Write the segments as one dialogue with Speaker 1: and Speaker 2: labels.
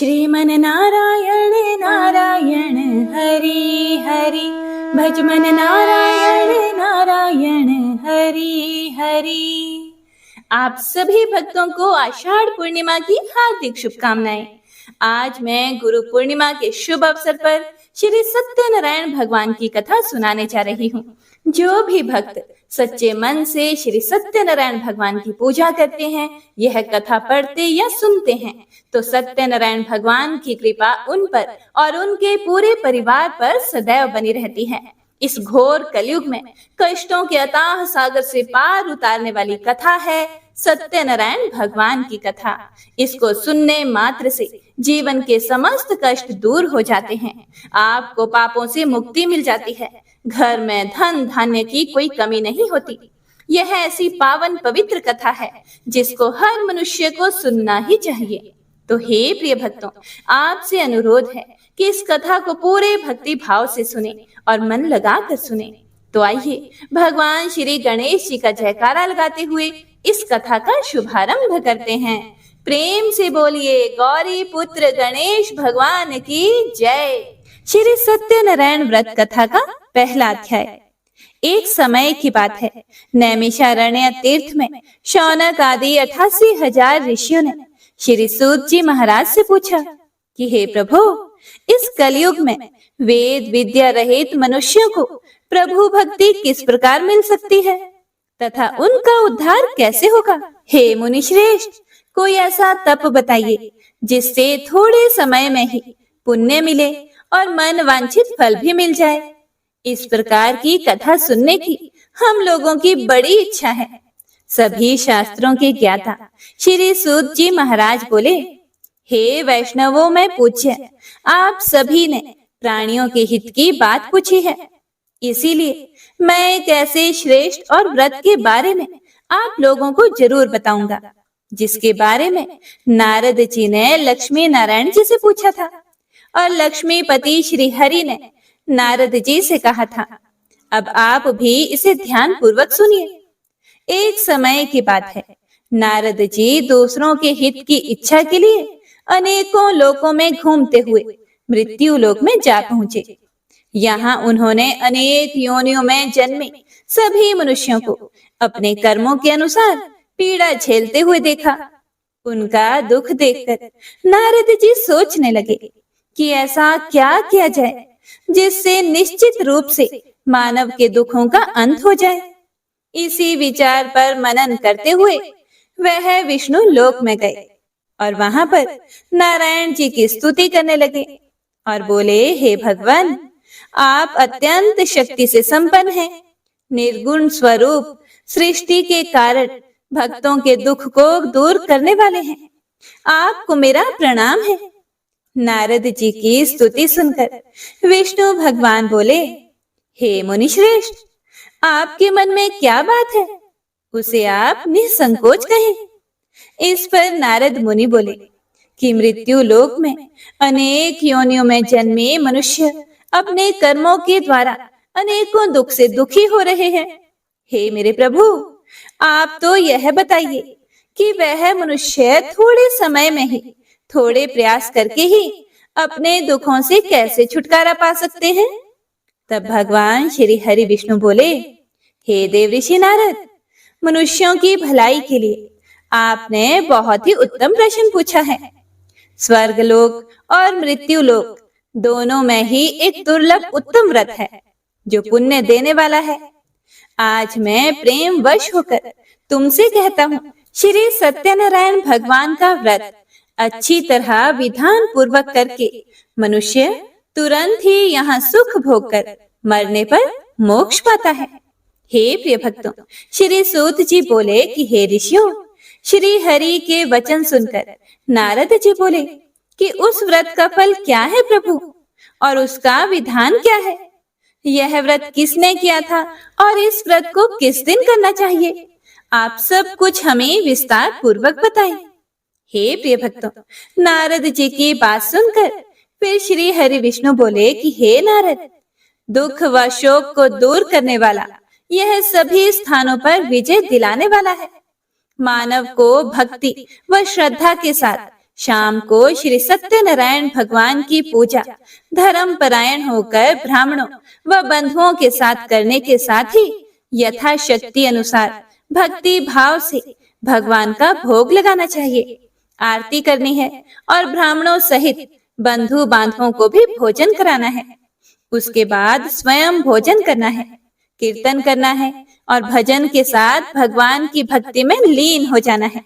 Speaker 1: श्रीमन नारायण नारायण हरि हरि, भज मन नारायण नारायण हरि हरि। आप सभी भक्तों को आषाढ़ पूर्णिमा की हार्दिक शुभकामनाएं। आज मैं गुरु पूर्णिमा के शुभ अवसर पर श्री सत्यनारायण भगवान की कथा सुनाने जा रही हूँ। जो भी भक्त सच्चे मन से श्री सत्यनारायण भगवान की पूजा करते हैं, यह कथा पढ़ते या सुनते हैं, तो सत्यनारायण भगवान की कृपा उन पर और उनके पूरे परिवार पर सदैव बनी रहती है। इस घोर कलयुग में कष्टों के अथाह सागर से पार उतारने वाली कथा है सत्यनारायण भगवान की कथा। इसको सुनने मात्र से जीवन के समस्त कष्ट दूर हो जाते हैं। आपको पापों से मुक्ति मिल जाती है। घर में धन धान्य की कोई कमी नहीं होती। यह ऐसी पावन पवित्र कथा है जिसको हर मनुष्य को सुनना ही चाहिए। तो हे प्रिय भक्तों, आपसे अनुरोध है कि इस कथा को पूरे भक्ति भाव से सुने और मन लगा कर सुने। तो आइए भगवान श्री गणेश जी का जयकारा लगाते हुए इस कथा का शुभारंभ करते हैं। प्रेम से बोलिए गौरी पुत्र गणेश भगवान की जय। श्री सत्यनारायण व्रत कथा का पहला अध्याय। एक समय की बात है, नैमिषारण्य तीर्थ में शौनक आदि 88,000 ऋषियों ने श्री सूत जी महाराज से पूछा कि हे प्रभु, इस कलयुग में वेद विद्या रहित मनुष्यों को प्रभु भक्ति किस प्रकार मिल सकती है तथा उनका उद्धार कैसे होगा? हे मुनि श्रेष्ठ, कोई ऐसा तप बताइए जिससे थोड़े समय में ही पुण्य मिले और मन वांछित फल भी मिल जाए। इस प्रकार की कथा सुनने की हम लोगों की बड़ी इच्छा है। सभी शास्त्रों के ज्ञाता श्री सूत जी महाराज बोले, हे वैष्णवों में पूज्य, आप सभी ने प्राणियों के हित की बात पूछी है, इसीलिए मैं एक ऐसे श्रेष्ठ और व्रत के बारे में आप लोगों को जरूर बताऊंगा, जिसके बारे में नारद जी ने लक्ष्मी नारायण जी से पूछा था और लक्ष्मीपति श्री हरि ने नारद जी से कहा था। अब आप भी इसे ध्यान पूर्वक सुनिए। एक समय की बात है, नारद जी दूसरों के हित की इच्छा के लिए अनेकों लोकों में घूमते हुए मृत्यु लोक में जा पहुंचे। यहाँ उन्होंने अनेक योनियों में जन्मे सभी मनुष्यों को अपने कर्मों के अनुसार पीड़ा झेलते हुए देखा। उनका दुख देखकर नारद जी सोचने लगे कि ऐसा क्या किया जाए जिससे निश्चित रूप से मानव के दुखों का अंत हो जाए। इसी विचार पर मनन करते हुए वह विष्णु लोक में गए और वहां पर नारायण जी की स्तुति करने लगे और बोले, हे भगवान, आप अत्यंत शक्ति से संपन्न हैं, निर्गुण स्वरूप, सृष्टि के कारण भक्तों के दुख को दूर करने वाले हैं। आपको मेरा प्रणाम है। नारद जी की स्तुति सुनकर विष्णु भगवान बोले, हे मुनि श्रेष्ठ, आपके मन में क्या बात है, उसे आप निसंकोच कहें। इस पर नारद मुनि बोले कि मृत्यु लोक में अनेक योनियों में जन्मे मनुष्य अपने कर्मों के द्वारा अनेकों दुख से दुखी हो रहे हैं। हे मेरे प्रभु, आप तो यह बताइए कि वह मनुष्य थोड़े समय में ही, थोड़े प्रयास करके ही अपने दुखों से कैसे छुटकारा पा सकते हैं? तब भगवान श्री हरि विष्णु बोले, हे देव ऋषि नारद, मनुष्यों की भलाई के लिए आपने बहुत ही उत्तम प्रश्न पूछा है। स्वर्ग लोक और मृत्यु लोक दोनों में ही एक दुर्लभ उत्तम व्रत है जो पुण्य देने वाला है। आज मैं प्रेम वश होकर तुमसे कहता हूँ, श्री सत्यनारायण भगवान का व्रत अच्छी तरह विधान पूर्वक करके मनुष्य तुरंत ही यहाँ सुख भोग कर मरने पर मोक्ष पाता है। हे प्रिय भक्तों, श्री सूत जी बोले कि हे ऋषियों, श्री हरि के वचन सुनकर नारद जी बोले कि उस व्रत का फल क्या है प्रभु, और उसका विधान क्या है? यह व्रत किसने किया था और इस व्रत को किस दिन करना चाहिए? आप सब कुछ हमें विस्तार पूर्वक बताएं। हे प्रिय भक्तों, नारद जी की बात सुनकर फिर श्री हरि विष्णु बोले कि हे नारद, दुख व शोक को दूर करने वाला, यह सभी स्थानों पर विजय दिलाने वाला है। मानव को भक्ति व श्रद्धा के साथ शाम को श्री सत्यनारायण भगवान की पूजा धर्म परायण होकर ब्राह्मणों व बंधुओं के साथ करने के साथ ही यथाशक्ति अनुसार भक्ति भाव से भगवान का भोग लगाना चाहिए। आरती करनी है और ब्राह्मणों सहित बंधु बांधवों को भी भोजन कराना है। उसके बाद स्वयं भोजन करना है, कीर्तन करना है और भजन के साथ भगवान की भक्ति में लीन हो जाना है।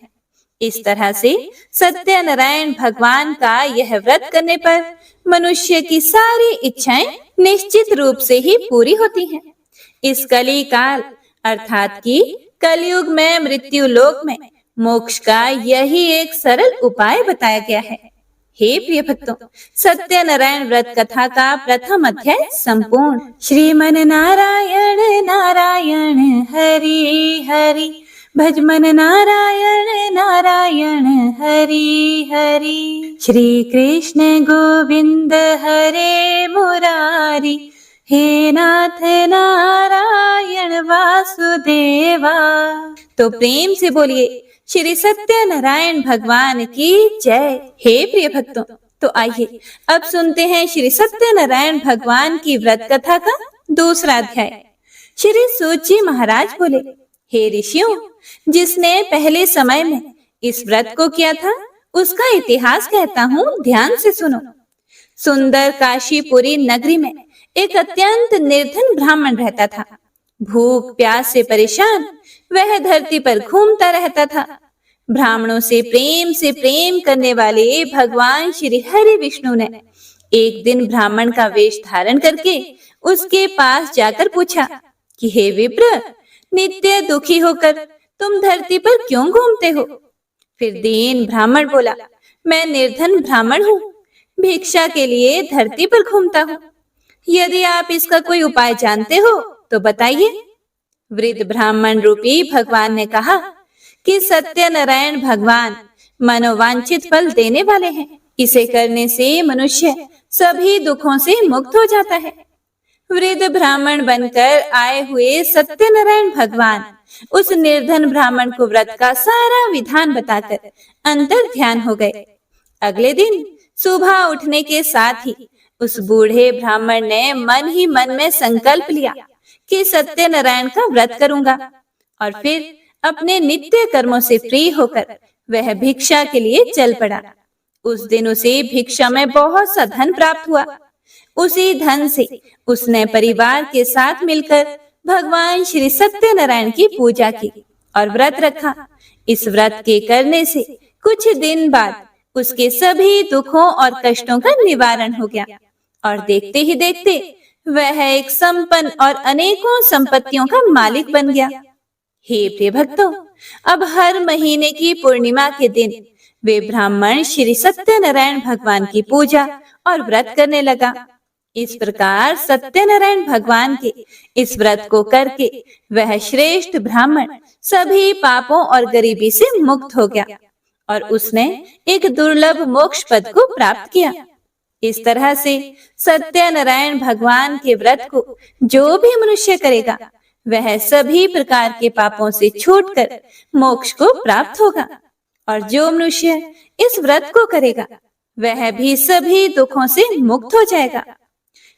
Speaker 1: इस तरह से सत्यनारायण भगवान का यह व्रत करने पर मनुष्य की सारी इच्छाएं निश्चित रूप से ही पूरी होती हैं। इस कली काल अर्थात कि कलयुग में मृत्यु लोक में मोक्ष का यही एक सरल उपाय बताया गया है। हे प्रिय भक्तों, सत्यनारायण व्रत कथा का प्रथम अध्याय संपूर्ण। श्रीमन नारायण नारायण हरि हरि, भजमन नारायण नारायण हरि हरि। श्री कृष्ण गोविंद हरे मुरारी, हे नाथ नारायण वासुदेवा। तो प्रेम से बोलिए श्री सत्यनारायण भगवान की जय। हे प्रिय भक्तों, तो आइए अब सुनते हैं श्री सत्यनारायण भगवान की व्रत कथा का दूसरा अध्याय। श्री सूत जी महाराज बोले, हे ऋषियों, जिसने पहले समय में इस व्रत को किया था उसका इतिहास कहता हूँ, ध्यान से सुनो। सुंदर काशीपुरी नगरी में एक अत्यंत निर्धन ब्राह्मण रहता था। भूख प्यास से परेशान वह धरती पर घूमता रहता था। ब्राह्मणों से प्रेम करने वाले भगवान श्री हरि विष्णु ने एक दिन ब्राह्मण का वेश धारण करके उसके पास जाकर पूछा कि हे विप्र, नित्य दुखी होकर तुम धरती पर क्यों घूमते हो? फिर दीन ब्राह्मण बोला, मैं निर्धन ब्राह्मण हूँ, भिक्षा के लिए धरती पर घूमता हूँ। यदि आप इसका कोई उपाय जानते हो तो बताइए। वृद्ध ब्राह्मण रूपी भगवान ने कहा कि सत्यनारायण भगवान मनोवांछित फल देने वाले हैं। इसे करने से मनुष्य सभी दुखों से मुक्त हो जाता है। वृद्ध ब्राह्मण बनकर आए हुए सत्यनारायण भगवान उस निर्धन ब्राह्मण को व्रत का सारा विधान बताकर अंतर ध्यान हो गए। अगले दिन सुबह उठने के साथ ही उस बूढ़े ब्राह्मण ने मन ही मन में संकल्प लिया कि सत्यनारायण का व्रत करूंगा, और फिर अपने नित्य कर्मों से फ्री होकर वह भिक्षा के लिए चल पड़ा। उस दिन उसे भिक्षा में बहुत सा धन प्राप्त हुआ। उसी धन से उसने परिवार के साथ मिलकर भगवान श्री सत्यनारायण की पूजा की और व्रत रखा। इस व्रत के करने से कुछ दिन बाद उसके सभी दुखों और कष्टों का निवारण हो गया और देखते ही देखते वह एक संपन्न और अनेकों संपत्तियों का मालिक बन गया। हे प्रिय भक्तों, अब हर महीने की पूर्णिमा के दिन वे ब्राह्मण श्री सत्यनारायण भगवान की पूजा और व्रत करने लगा। इस प्रकार सत्यनारायण भगवान के इस व्रत को करके वह श्रेष्ठ ब्राह्मण सभी पापों और गरीबी से मुक्त हो गया और उसने एक दुर्लभ मोक्ष पद को प्राप्त किया। इस तरह से सत्यनारायण भगवान के व्रत को जो भी मनुष्य करेगा वह सभी प्रकार के पापों से छूटकर मोक्ष को प्राप्त होगा, और जो मनुष्य इस व्रत को करेगा वह भी सभी दुखों से मुक्त हो जाएगा।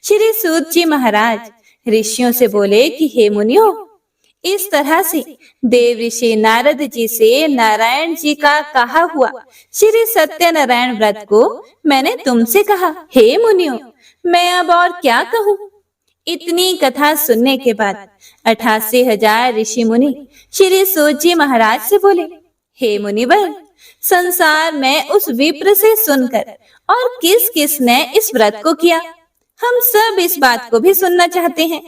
Speaker 1: श्री सूत जी महाराज ऋषियों से बोले कि हे मुनियों, इस तरह से देव ऋषि नारद जी से नारायण जी का कहा हुआ श्री सत्यनारायण व्रत को मैंने तुमसे कहा। हे मुनियों, मैं अब और क्या कहूँ? इतनी कथा सुनने के बाद 88,000 ऋषि मुनि श्री सूत जी महाराज से बोले, हे मुनिवर, संसार में उस विप्र से सुनकर और किस किस ने इस व्रत को किया, हम सब इस बात को भी सुनना चाहते हैं।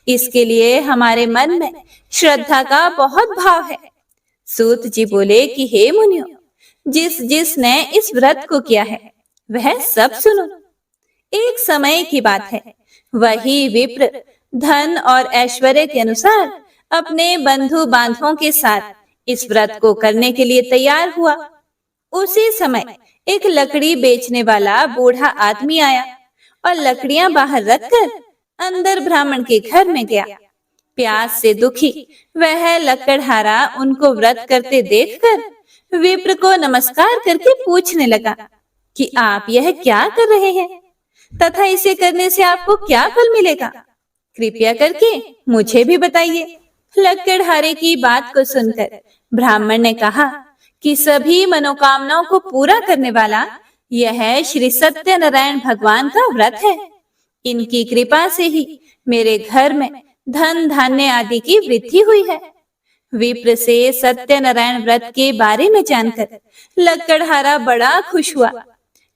Speaker 1: इसके लिए हमारे मन में श्रद्धा का बहुत भाव है। सूत जी बोले कि हे मुनियों, जिस जिस ने इस व्रत को किया है वह सब सुनो। एक समय की बात है, वही विप्र धन और ऐश्वर्य के अनुसार अपने बंधु बांधवों के साथ इस व्रत को करने के लिए तैयार हुआ। उसी समय एक लकड़ी बेचने वाला बूढ़ा आदमी आया और लकड़ियां बाहर रखकर अंदर ब्राह्मण के घर में गया। प्यास से दुखी वह लकड़हारा उनको व्रत करते देखकर विप्र को नमस्कार करके पूछने लगा कि आप यह क्या कर रहे हैं तथा इसे करने से आपको क्या फल मिलेगा? कृपया करके मुझे भी बताइए। लकड़हारे की बात को सुनकर ब्राह्मण ने कहा कि सभी मनोकामनाओं को पूरा करने वाला यह श्री सत्यनारायण भगवान का व्रत है। इनकी कृपा से ही मेरे घर में धन धान्य आदि की वृद्धि हुई है। विप्र से सत्यनारायण व्रत के बारे में जानकर लकड़हारा बड़ा खुश हुआ।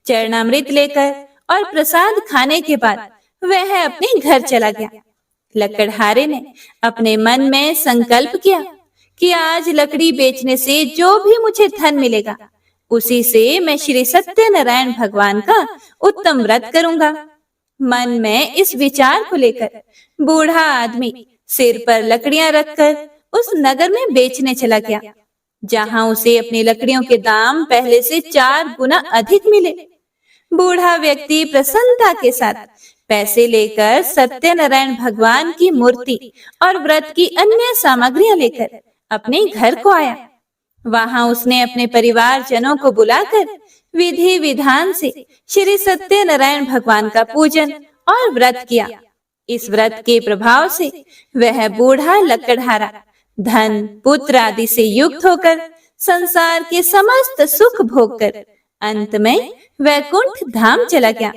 Speaker 1: चरणामृत लेकर और प्रसाद खाने के बाद वह अपने घर चला गया। लकड़हारे ने अपने मन में संकल्प किया कि आज लकड़ी बेचने से जो भी मुझे धन मिलेगा उसी से मैं श्री सत्यनारायण भगवान का उत्तम व्रत करूंगा। मन में इस विचार को लेकर बूढ़ा आदमी सिर पर लकड़ियां रखकर उस नगर में बेचने चला गया, जहां उसे अपनी लकड़ियों के दाम पहले से 4 गुना अधिक मिले। बूढ़ा व्यक्ति प्रसन्नता के साथ पैसे लेकर सत्यनारायण भगवान की मूर्ति और व्रत की अन्य सामग्रियां लेकर अपने घर को आया। वहां उसने अपने परिवार जनों को बुलाकर विधि विधान से श्री सत्यनारायण भगवान का पूजन और व्रत किया। इस व्रत के प्रभाव से वह बूढ़ा लकड़हारा धन पुत्र आदि से युक्त होकर संसार के समस्त सुख भोगकर अंत में वैकुंठ धाम चला गया।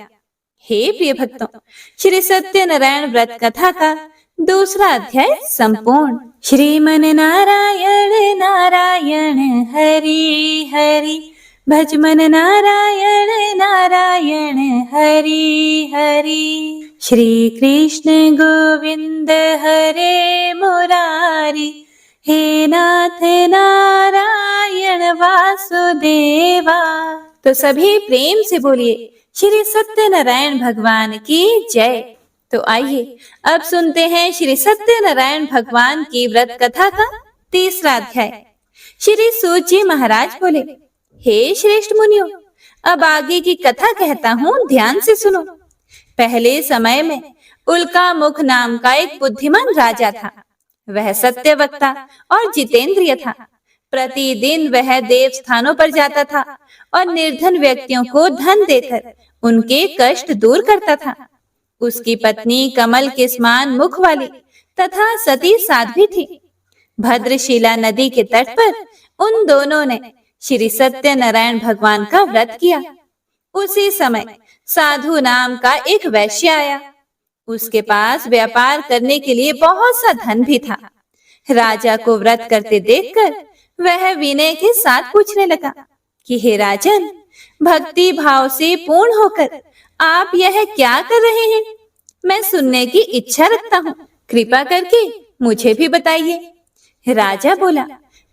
Speaker 1: हे प्रिय भक्तों, श्री सत्यनारायण व्रत कथा का दूसरा अध्याय संपूर्ण। श्रीमन नारायण नारायण हरि हरि, भज मन नारायण नारायण हरि हरि। श्री कृष्ण गोविंद हरे मुरारी, हे नाथ नारायण वासुदेवा। तो सभी प्रेम से बोलिए श्री सत्यनारायण भगवान की जय। तो आइए अब सुनते हैं श्री सत्यनारायण भगवान की व्रत कथा का तीसरा अध्याय। श्री सूत जी महाराज बोले, हे श्रेष्ठ मुनियों, अब आगे की कथा कहता हूँ, ध्यान से सुनो। पहले समय में उल्का मुख नाम का एक बुद्धिमान राजा था। वह सत्यवक्ता और जितेंद्रिय था। प्रतिदिन वह देव स्थानों पर जाता था और निर्धन व्यक्तियों को धन देकर उनके कष्ट दूर करता था। उसकी पत्नी कमल के समान मुख वाली तथा सती साध्वी थी। भद्रशिला नदी के तट पर उन दोनों ने श्री सत्यनारायण भगवान का व्रत किया। उसी समय साधु नाम का एक वैश्य आया। उसके पास व्यापार करने के लिए बहुत सा धन भी था। राजा को व्रत करते देखकर वह विनय के साथ पूछने लगा कि हे राजन, भक्ति भाव से पूर्ण होकर आप यह क्या कर रहे हैं? मैं सुनने की इच्छा रखता हूँ, कृपा करके मुझे भी बताइए। राजा बोला,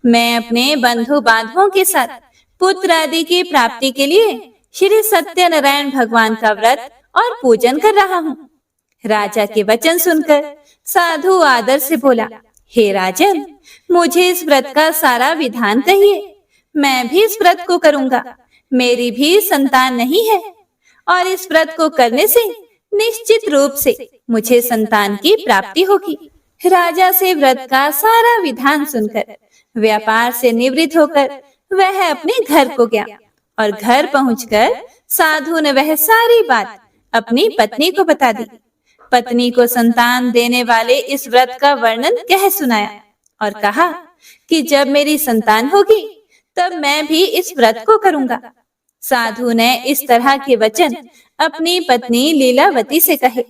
Speaker 1: मैं अपने बंधु बांधवों के साथ पुत्र आदि की प्राप्ति के लिए श्री सत्यनारायण भगवान का व्रत और पूजन कर रहा हूँ। राजा के वचन सुनकर साधु आदर से बोला, हे राजन, मुझे इस व्रत का सारा विधान कहिए। मैं भी इस व्रत को करूंगा। मेरी भी संतान नहीं है और इस व्रत को करने से निश्चित रूप से मुझे संतान की प्राप्ति होगी। राजा से व्रत का सारा विधान सुनकर व्यापार से निवृत्त होकर वह अपने घर को गया और घर पहुंचकर साधु ने वह सारी बात अपनी पत्नी को बता दी। पत्नी को संतान देने वाले इस व्रत का वर्णन कह सुनाया और कहा कि जब मेरी संतान होगी तब मैं भी इस व्रत को करूंगा। साधु ने इस तरह के वचन अपनी पत्नी लीलावती से कहे।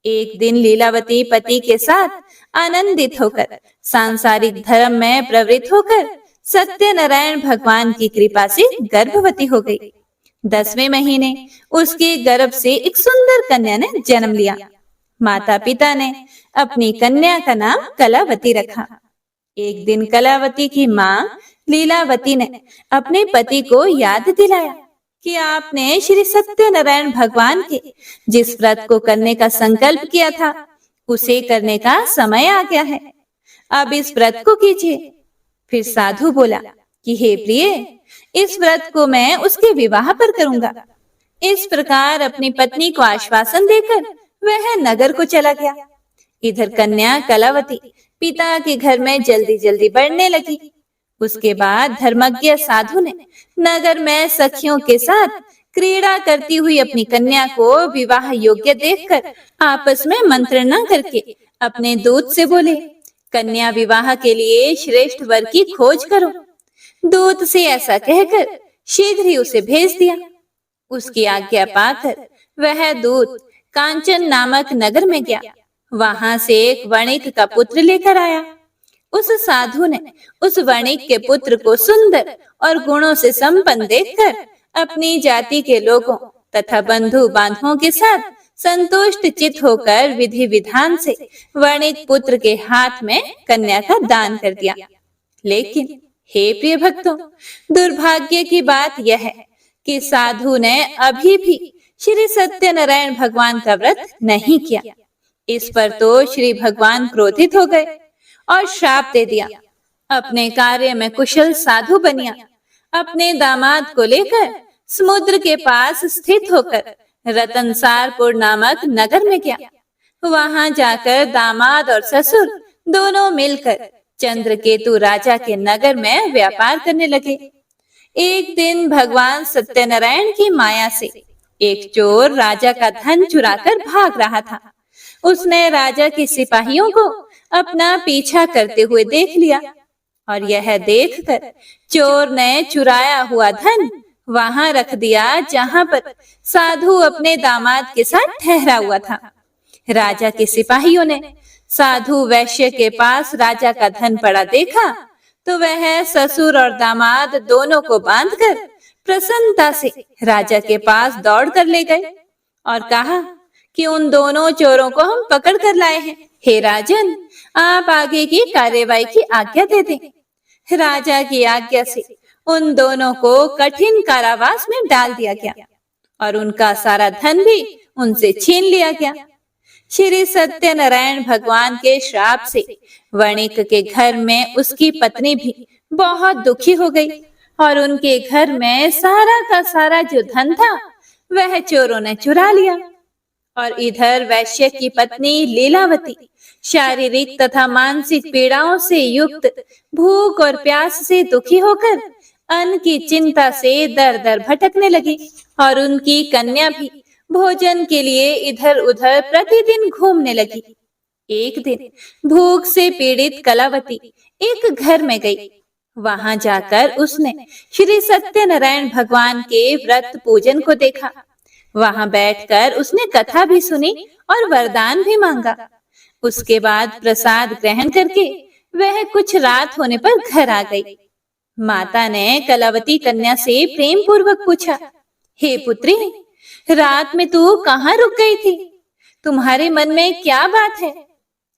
Speaker 1: एक दिन लीलावती पति के साथ आनंदित होकर सांसारिक धर्म में प्रवृत्त होकर सत्यनारायण भगवान की कृपा से गर्भवती हो गई। 10वें महीने उसके गर्भ से एक सुंदर कन्या ने जन्म लिया। माता पिता ने अपनी कन्या का नाम कलावती रखा। एक दिन कलावती की माँ लीलावती ने अपने पति को याद दिलाया कि आपने श्री सत्यनारायण भगवान के जिस व्रत को करने का संकल्प किया था उसे करने का समय आ गया है। अब इस व्रत को कीजिए। फिर साधु बोला कि हे प्रिय, इस व्रत को मैं उसके विवाह पर करूंगा। इस प्रकार अपनी पत्नी को आश्वासन देकर वह नगर को चला गया। इधर कन्या कलावती पिता के घर में जल्दी जल्दी बढ़ने लगी। उसके बाद धर्मज्ञ साधु ने नगर में सखियों के साथ क्रीड़ा करती हुई अपनी कन्या को विवाह योग्य देखकर आपस में मंत्रणा करके अपने दूत से बोले, कन्या विवाह के लिए श्रेष्ठ वर की खोज करो। दूत से ऐसा कहकर शीघ्र ही उसे भेज दिया। उसकी आज्ञा पाकर वह दूत कांचन नामक नगर में गया। वहां से एक वणिक का पुत्र लेकर आया। उस साधु ने उस वणिक के पुत्र को सुंदर और गुणों से संपन्न देखकर अपनी जाति के लोगों तथा बंधु बांधवों के साथ संतुष्ट चित होकर विधि विधान से वणिक पुत्र के हाथ में कन्या का दान कर दिया। लेकिन हे प्रिय भक्तों, दुर्भाग्य की बात यह है कि साधु ने अभी भी श्री सत्यनारायण भगवान का व्रत नहीं किया। इस पर तो श्री भगवान क्रोधित हो गए और श्राप दे दिया। अपने कार्य में कुशल साधु बनिया अपने दामाद को लेकर समुद्र के पास स्थित होकर रतनसारपुर नामक नगर में गया। वहां जाकर दामाद और ससुर दोनों मिलकर चंद्रकेतु राजा के नगर में व्यापार करने लगे। एक दिन भगवान सत्यनारायण की माया से एक चोर राजा का धन चुराकर भाग रहा था। उसने राजा के सिपाहियों को अपना पीछा करते हुए देख लिया और यह देखकर चोर ने चुराया हुआ धन वहां रख दिया जहां पर साधु अपने दामाद के साथ ठहरा हुआ था। राजा के सिपाहियों ने साधु वैश्य के पास राजा का धन पड़ा देखा तो वह ससुर और दामाद दोनों को बांधकर प्रसन्नता से राजा के पास दौड़ कर ले गए और कहा कि उन दोनों चोरों को हम पकड़ कर लाए हैं। हे राजन, आप आगे की कार्यवाही की आज्ञा दे दें। राजा की आज्ञा से उन दोनों को कठिन कारावास में डाल दिया गया और उनका सारा धन भी उनसे छीन लिया गया। श्री सत्यनारायण भगवान के श्राप से वणिक के घर में उसकी पत्नी भी बहुत दुखी हो गई और उनके घर में सारा का सारा जो धन था वह चोरों ने चुरा लिया। और इधर वैश्य की पत्नी लीलावती शारीरिक तथा मानसिक पीड़ाओं से युक्त भूख और प्यास से दुखी होकर अन्न की चिंता से दर दर भटकने लगी और उनकी कन्या भी भोजन के लिए इधर उधर प्रतिदिन घूमने लगी। एक दिन भूख से पीड़ित कलावती एक घर में गई। वहां जाकर उसने श्री सत्यनारायण भगवान के व्रत पूजन को देखा। वहां बैठकर उसने कथा भी सुनी और वरदान भी मांगा। उसके बाद प्रसाद ग्रहण करके वह कुछ रात होने पर घर आ गई। माता ने कलावती कन्या से प्रेम पूर्वक पूछा, हे पुत्री, रात में तू कहाँ रुक गई थी? तुम्हारे मन में क्या बात है?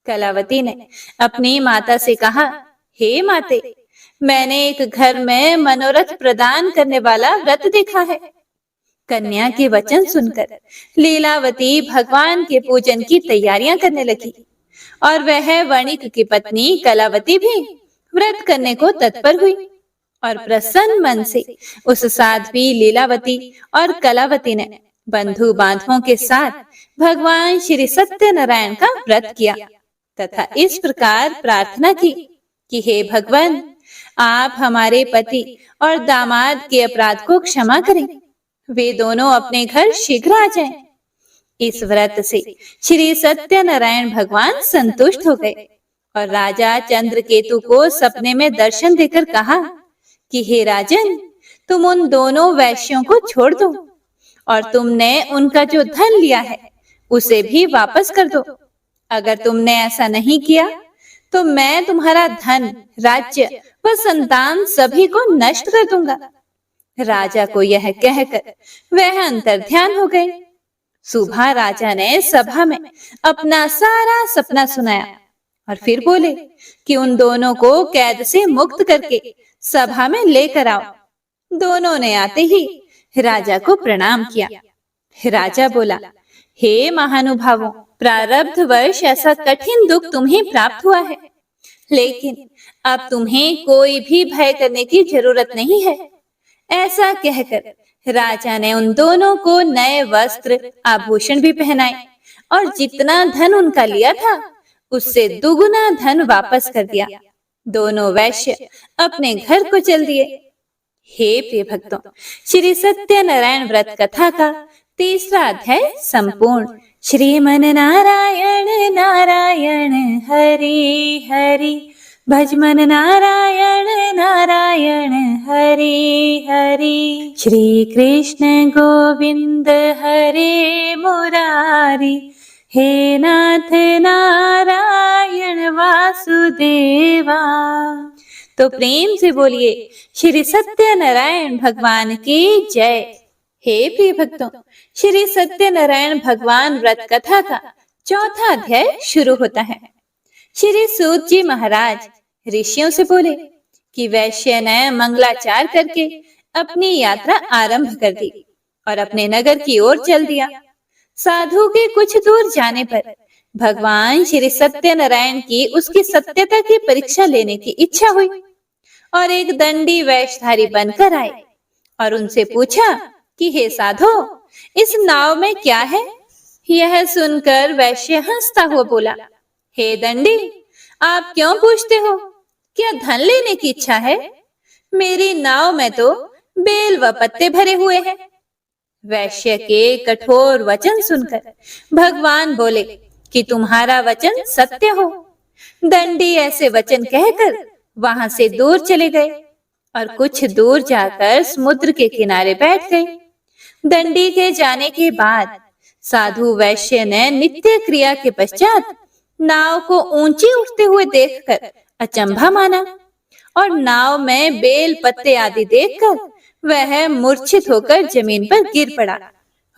Speaker 1: कलावती ने अपनी माता से कहा, हे माते, मैंने एक घर में मनोरथ प्रदान करने वाला व्रत देखा है। कन्या के वचन सुनकर लीलावती भगवान के पूजन की तैयारियां करने लगी और वह वणिक की पत्नी कलावती भी व्रत करने को तत्पर हुई और प्रसन्न मन से उस साध्वी लीलावती और कलावती ने बंधु बांधवों के साथ भगवान श्री सत्यनारायण का व्रत किया तथा इस प्रकार प्रार्थना की कि हे भगवान, आप हमारे पति और दामाद के अपराध को क्षमा करें। वे दोनों अपने घर शीघ्र आ जाएं। इस व्रत से श्री सत्यनारायण भगवान संतुष्ट हो गए और राजा चंद्रकेतु को सपने में दर्शन देकर कहा कि हे राजन, तुम उन दोनों वैश्यों को छोड़ दो और तुमने उनका जो धन लिया है उसे भी वापस कर दो। अगर तुमने ऐसा नहीं किया तो मैं तुम्हारा धन, राज्य व संतान सभी को नष्ट कर दूंगा। राजा को यह कहकर वह अंतर्ध्यान हो गए। सुबह राजा ने सभा में अपना सारा सपना सुनाया और फिर बोले कि उन दोनों को कैद से मुक्त करके सभा में लेकर आओ। दोनों ने आते ही राजा को प्रणाम किया। राजा बोला, हे महानुभावों, प्रारब्ध वर्ष ऐसा कठिन दुख तुम्हें प्राप्त हुआ है, लेकिन अब तुम्हें कोई भी भय करने की जरूरत नहीं है। ऐसा कहकर राजा ने उन दोनों को नए वस्त्र आभूषण भी पहनाए और जितना धन उनका लिया था उससे दुगुना धन वापस कर दिया। दोनों वैश्य अपने घर को चल दिए। हे प्रिय भक्तों, श्री सत्यनारायण व्रत कथा का तीसरा अध्याय संपूर्ण। श्रीमन नारायण नारायण हरि हरि, भजमन नारायण नारायण हरि हरि। श्री कृष्ण गोविंद हरे मुरारी, हे नाथ नारायण वासुदेवा। तो प्रेम से बोलिए श्री सत्यनारायण भगवान की जय। हे प्रिय भक्तों, श्री सत्यनारायण भगवान व्रत कथा का चौथा अध्याय शुरू होता है। श्री सूत जी महाराज ऋषियों से बोले कि वैश्य ने मंगलाचार करके अपनी यात्रा आरंभ कर दी और अपने नगर की ओर चल दिया। साधु के कुछ दूर जाने पर भगवान श्री सत्यनारायण की उसकी सत्यता की परीक्षा लेने की इच्छा हुई और एक दंडी वेशधारी बनकर आए और उनसे पूछा कि हे साधो, इस नाव में क्या है? यह सुनकर वैश्य हंसता हुआ बोला, हे दंडी, आप क्यों पूछते हो? क्या धन लेने की इच्छा है? मेरी नाव में तो बेल व पत्ते भरे हुए हैं। वैश्य के कठोर वचन सुनकर भगवान बोले कि तुम्हारा वचन सत्य हो। दंडी ऐसे वचन कहकर वहां से दूर चले गए और कुछ दूर जाकर समुद्र के किनारे बैठ गए। दंडी के जाने के बाद साधु वैश्य ने नित्य क्रिया के पश्चात नाव को ऊंची उठते हुए देखकर अचंभा माना और नाव में बेल पत्ते आदि देखकर वह मूर्छित होकर जमीन पर गिर पड़ा।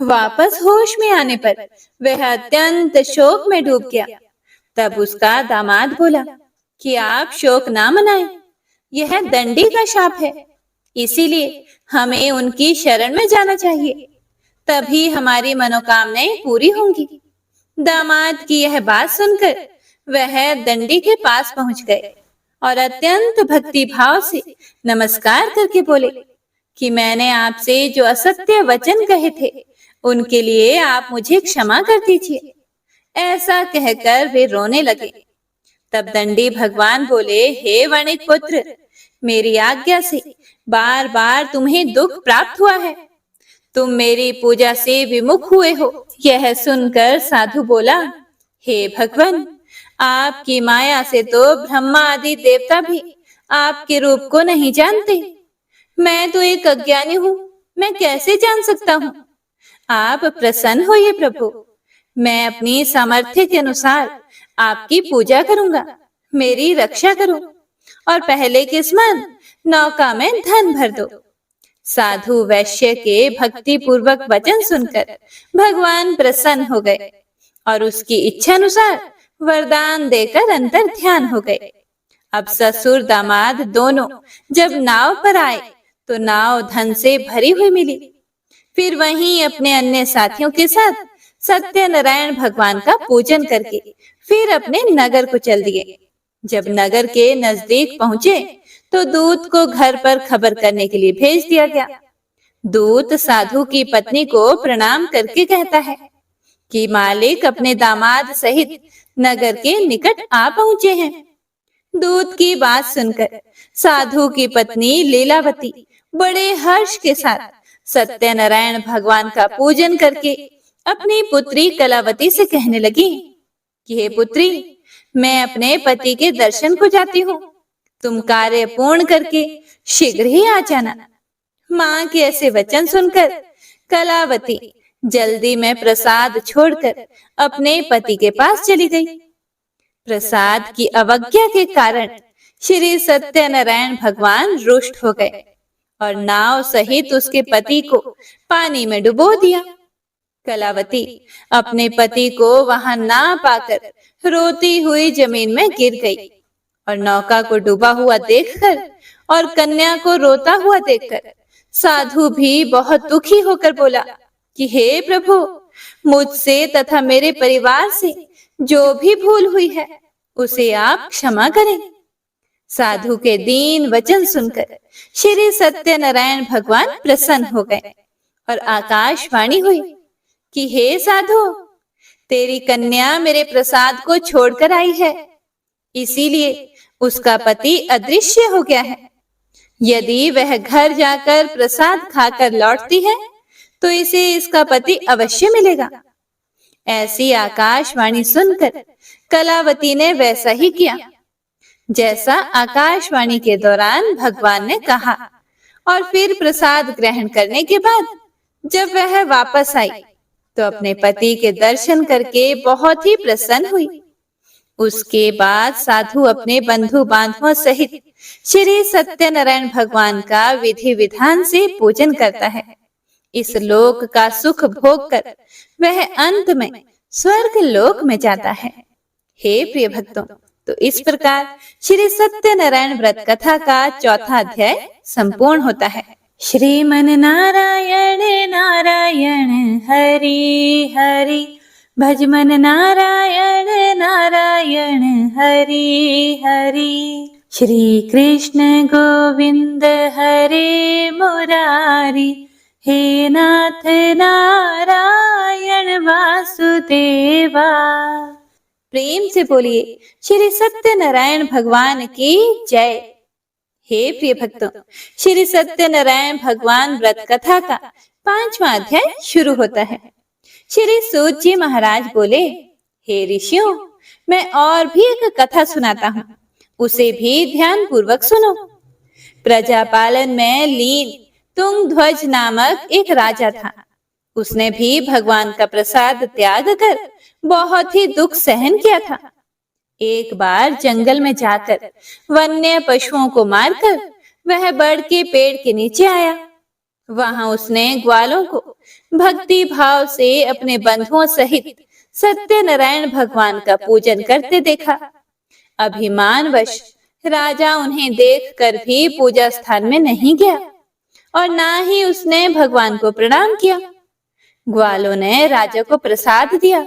Speaker 1: वापस होश में आने पर वह अत्यंत शोक में डूब गया। तब उसका दामाद बोला कि आप शोक ना मनाएं, यह दंडी का शाप है, इसीलिए हमें उनकी शरण में जाना चाहिए, तभी हमारी मनोकामनाएं पूरी होंगी। दामाद की यह बात सुनकर वह दंडी के पास पहुंच गए और अत्यंत भक्ति भाव से नमस्कार करके बोले कि मैंने आपसे जो असत्य वचन कहे थे उनके लिए आप मुझे क्षमा कर दीजिए। ऐसा कहकर वे रोने लगे। तब दंडी भगवान बोले, हे वणिक पुत्र, मेरी आज्ञा से बार बार तुम्हें दुख प्राप्त हुआ है, तुम मेरी पूजा से विमुख हुए हो। यह सुनकर साधु बोला, हे भगवान, आपकी माया से तो ब्रह्मा आदि देवता भी आपके रूप को नहीं जानते। मैं तो एक अज्ञानी हूँ, मैं कैसे जान सकता हूँ? आप प्रसन्न होइए प्रभु, मैं अपनी सामर्थ्य के अनुसार आपकी पूजा करूंगा, मेरी रक्षा करो और पहले के समान नौका में धन भर दो। साधु वैश्य के भक्ति पूर्वक वचन सुनकर भगवान प्रसन्न हो गए और उसकी इच्छा अनुसार वरदान देकर अंतर ध्यान हो गए। अब ससुर दामाद दोनों जब नाव पर आए तो नाव धन से भरी हुई मिली। फिर वहीं अपने अन्य साथियों के साथ सत्यनारायण भगवान का पूजन करके फिर अपने नगर को चल दिए। जब नगर के नजदीक पहुंचे तो दूत को घर पर खबर करने के लिए भेज दिया गया। दूत साधु की पत्नी को प्रणाम करके कहता है कि मालिक अपने दामाद सहित नगर के निकट आ पहुंचे हैं। दूत की बात सुनकर साधु की पत्नी लीलावती बड़े हर्ष के साथ सत्यनारायण भगवान का पूजन करके अपनी पुत्री कलावती से कहने लगी कि हे पुत्री, मैं अपने पति के दर्शन को जाती हूँ, तुम कार्य पूर्ण करके शीघ्र ही आ जाना। माँ के ऐसे वचन सुनकर कलावती जल्दी में प्रसाद छोड़कर अपने पति के पास चली गई। प्रसाद की अवज्ञा के कारण श्री सत्यनारायण भगवान रुष्ट हो गए और नाव सहित उसके पति को पानी में डुबो दिया। कलावती अपने पति को वहां ना पाकर रोती हुई जमीन में गिर गई और नौका को डूबा हुआ देखकर और कन्या को रोता हुआ देखकर साधु भी बहुत दुखी होकर बोला कि हे प्रभु, मुझसे तथा मेरे परिवार से जो भी भूल हुई है उसे आप क्षमा करें। साधु के दीन वचन सुनकर श्री सत्यनारायण भगवान प्रसन्न हो गए और आकाशवाणी हुई कि हे साधु, तेरी कन्या मेरे प्रसाद को छोड़कर आई है, इसीलिए उसका पति अदृश्य हो गया है। यदि वह घर जाकर प्रसाद खाकर लौटती है तो इसे इसका पति अवश्य मिलेगा। ऐसी आकाशवाणी सुनकर कलावती ने वैसा ही किया जैसा आकाशवाणी के दौरान भगवान ने कहा, और फिर प्रसाद ग्रहण करने के बाद जब वह वापस आई तो अपने पति के दर्शन करके बहुत ही प्रसन्न हुई। उसके बाद साधु अपने बंधु बांधवों सहित श्री सत्यनारायण भगवान का विधि विधान से पूजन करता है। इस लोक का सुख भोग कर वह अंत में स्वर्ग लोक में जाता है। हे प्रिय भक्तों, तो इस प्रकार श्री सत्यनारायण व्रत कथा का चौथा अध्याय संपूर्ण होता है। श्रीमन नारायण नारायण हरि हरि, भजमन नारायण नारायण हरि हरि। श्री कृष्ण गोविंद हरे मुरारी, हे नाथ नारायण वासुदेवा। प्रेम से बोलिए श्री सत्यनारायण भगवान की जय। हे प्रिय भक्तों, श्री सत्यनारायण भगवान व्रत कथा का 5वां अध्याय शुरू होता है। श्री सूत जी महाराज बोले, हे ऋषियों, मैं और भी एक कथा सुनाता हूँ, उसे भी ध्यान पूर्वक सुनो। प्रजापालन में लीन तुंगध्वज नामक एक राजा था। उसने भी भगवान का प्रसाद त्याग कर बहुत ही दुख सहन किया था। एक बार जंगल में जाकर वन्य पशुओं को मारकर वह बड़ के पेड़ के नीचे आया। वहां उसने ग्वालों को भक्ति भाव से अपने बंधुओं सहित सत्यनारायण भगवान का पूजन करते देखा। अभिमानवश राजा उन्हें देखकर भी पूजा स्थान में नहीं गया और ना ही उसने भगवान को प्रणाम किया। ग्वालों ने राजा को प्रसाद दिया,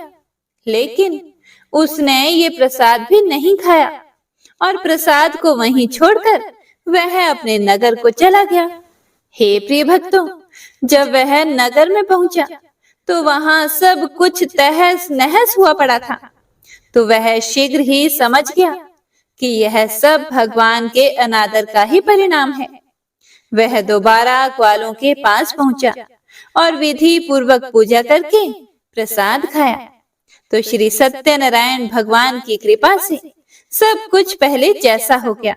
Speaker 1: लेकिन उसने ये प्रसाद भी नहीं खाया और प्रसाद को वहीं छोड़कर वह अपने नगर को चला गया। हे प्रिय भक्तों, जब वह नगर में पहुंचा तो वहां सब कुछ तहस नहस हुआ पड़ा था। तो वह शीघ्र ही समझ गया कि यह सब भगवान के अनादर का ही परिणाम है। वह दोबारा ग्वालों के पास पहुंचा और विधि पूर्वक पूजा करके प्रसाद खाया। तो श्री सत्यनारायण भगवान की कृपा से सब कुछ पहले जैसा हो गया।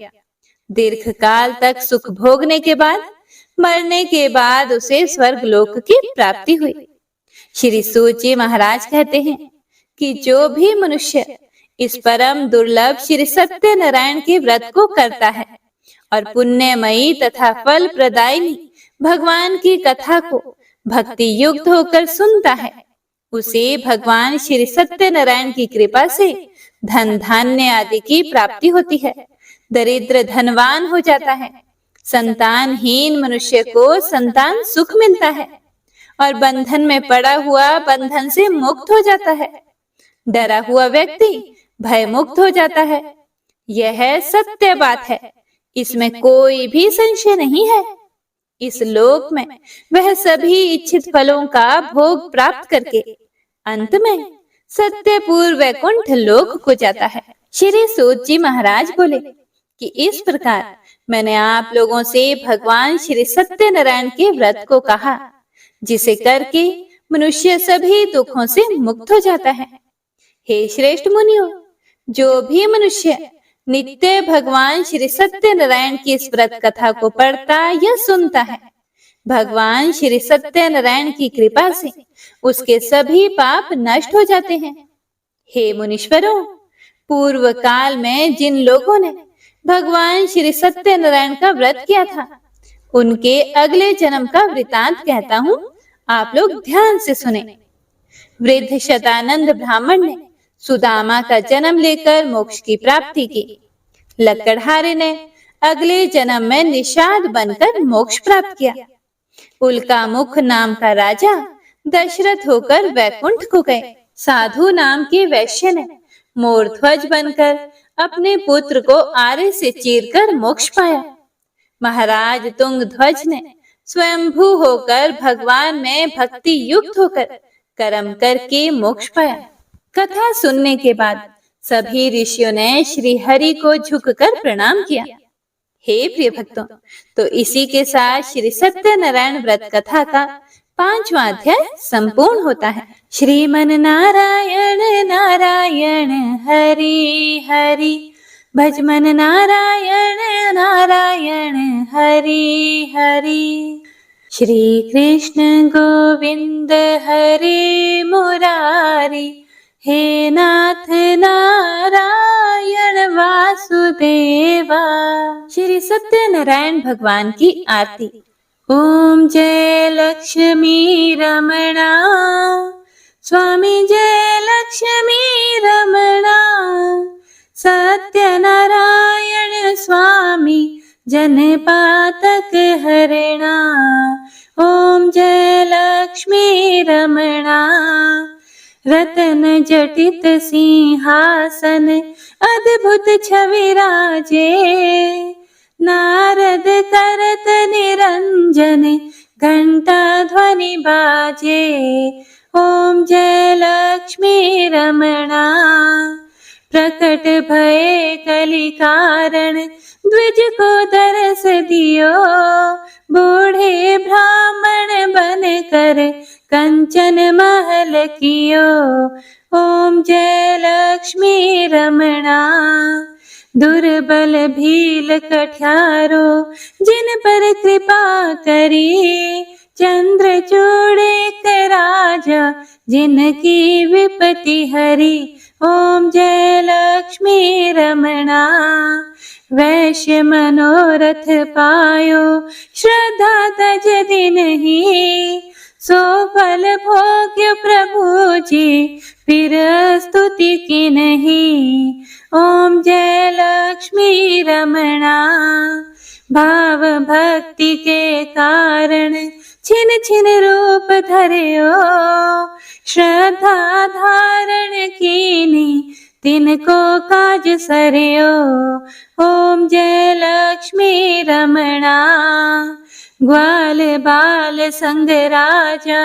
Speaker 1: दीर्घ काल तक सुख भोगने के बाद मरने के बाद उसे स्वर्ग लोक की प्राप्ति हुई। श्री सूत जी महाराज कहते हैं कि जो भी मनुष्य इस परम दुर्लभ श्री सत्यनारायण के व्रत को करता है और पुण्यमयी तथा फल प्रदायिनी भगवान की कथा को भक्ति युक्त होकर सुनता है, उसे भगवान श्री सत्यनारायण की कृपा से धन धान्य आदि की प्राप्ति होती है। दरिद्र धनवान हो जाता है। संतानहीन मनुष्य को संतान सुख मिलता है और बंधन में पड़ा हुआ बंधन से मुक्त हो जाता है। डरा हुआ व्यक्ति भय मुक्त हो जाता है। यह सत्य बात है, इसमें कोई भी संशय नहीं है। इस लोक में वह सभी इच्छित फलों का भोग प्राप्त करके अंत में सत्यपुर वैकुंठ लोक को जाता है। श्री सूत जी महाराज बोले कि इस प्रकार मैंने आप लोगों से भगवान श्री सत्यनारायण के व्रत को कहा, जिसे करके मनुष्य सभी दुखों से मुक्त हो जाता है। हे श्रेष्ठ मुनियों, जो भी मनुष्य नित्य भगवान श्री सत्यनारायण की इस व्रत कथा को पढ़ता या सुनता है, भगवान श्री सत्यनारायण की कृपा से उसके सभी पाप नष्ट हो जाते हैं। हे मुनीश्वरों, पूर्व काल में जिन लोगों ने भगवान श्री सत्यनारायण का व्रत किया था, उनके अगले जन्म का वृतांत कहता हूँ, आप लोग ध्यान से सुने। वृद्ध शतानंद ब्राह्मण ने सुदामा का जन्म लेकर मोक्ष की प्राप्ति की। लकड़हारे ने अगले जन्म में निषाद बनकर मोक्ष प्राप्त किया। उल्का मुख नाम का राजा दशरथ होकर वैकुंठ को गए। साधु नाम के वैश्य ने मोरध्वज बनकर अपने पुत्र को आरे से चीरकर मोक्ष पाया। महाराज तुंगध्वज ने स्वयंभू होकर भगवान में भक्ति युक्त होकर कर्म करके मोक्ष पाया। कथा सुनने के बाद सभी ऋषियों ने श्री हरि को झुककर प्रणाम किया। हे प्रिय भक्तों, तो इसी के साथ श्री सत्यनारायण व्रत कथा का 5वां अध्याय संपूर्ण होता है। श्रीमन नारायण नारायण हरि हरि, भजमन नारायण नारायण हरि हरि। श्री कृष्ण गोविंद हरे मुरारी, हे नाथ नारायण वासुदेवा। श्री सत्यनारायण भगवान की आरती। ओम जय लक्ष्मी रमणा, स्वामी जय लक्ष्मी रमणा, सत्यनारायण स्वामी जनपातक हरणा। ओम जय लक्ष्मी रमणा, रतन जटित सिंहासन अद्भुत छवि राजे, नारद करत निरंजन घंटा ध्वनि बाजे। ओम जय लक्ष्मी रमणा, प्रकट भये कलि कारण द्विज को दरस दियो, बूढ़े ब्राह्मण बन कर कंचन महल कियो। ओम जय लक्ष्मी रमणा, दुर्बल भील कठियारो जिन पर कृपा करी, चंद्रचूड़ एक राजा जिनकी विपत्ति हरी। ओम जय लक्ष्मी रमणा, वैश्य मनोरथ पायो श्रद्धा तज दिन ही, सो फल भोग्य प्रभु जी फिर स्तुति की नहीं। ओम जय लक्ष्मी रमणा, भाव भक्ति के कारण छिन छिन रूप धर्यो, श्रद्धा धारण कीनी तिनको काज सरयो। ओम जय लक्ष्मी रमणा, ग्वाल बाल संग राजा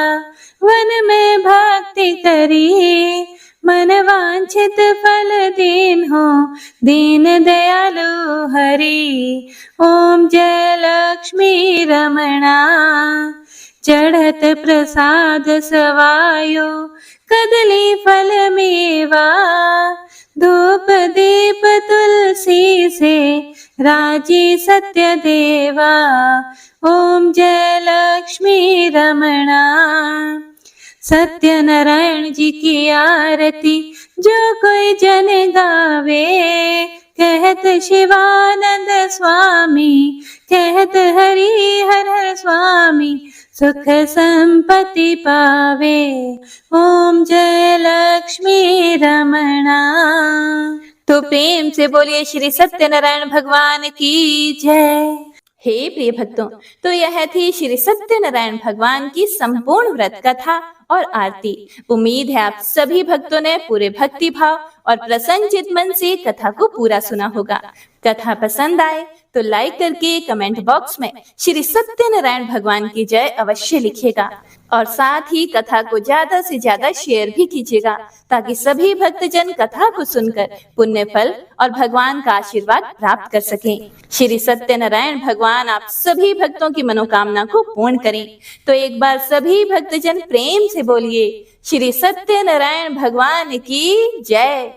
Speaker 1: वन में भक्ति करी, मन वांछित फल दीन हो दीन दयालु हरि। ओम जय लक्ष्मी रमणा, चढ़त प्रसाद सवायो कदली फल मेवा, धूप दीप तुलसी से राजी सत्य देवा। ओम जय लक्ष्मी रमणा, सत्यनारायण जी की आरती जो कोई जन गावे, कहत शिवानंद स्वामी, कहत हरि हर हर स्वामी, सुख संपत्ति पावे। ओम जय लक्ष्मी रमणा। तो प्रेम से बोलिए श्री सत्यनारायण भगवान की जय। हे प्रिय भक्तों, तो यह थी श्री सत्यनारायण भगवान की संपूर्ण व्रत कथा और आरती। उम्मीद है आप सभी भक्तों ने पूरे भक्ति भाव और प्रसन्नचित मन से कथा को पूरा सुना होगा। कथा पसंद आए तो लाइक करके कमेंट बॉक्स में श्री सत्यनारायण भगवान की जय अवश्य लिखिएगा और साथ ही कथा को ज्यादा से ज्यादा शेयर भी कीजिएगा, ताकि सभी भक्तजन कथा को सुनकर पुण्य फल और भगवान का आशीर्वाद प्राप्त कर सकें। श्री सत्यनारायण भगवान आप सभी भक्तों की मनोकामना को पूर्ण करें। तो एक बार सभी भक्तजन प्रेम से बोलिए श्री सत्यनारायण भगवान की जय।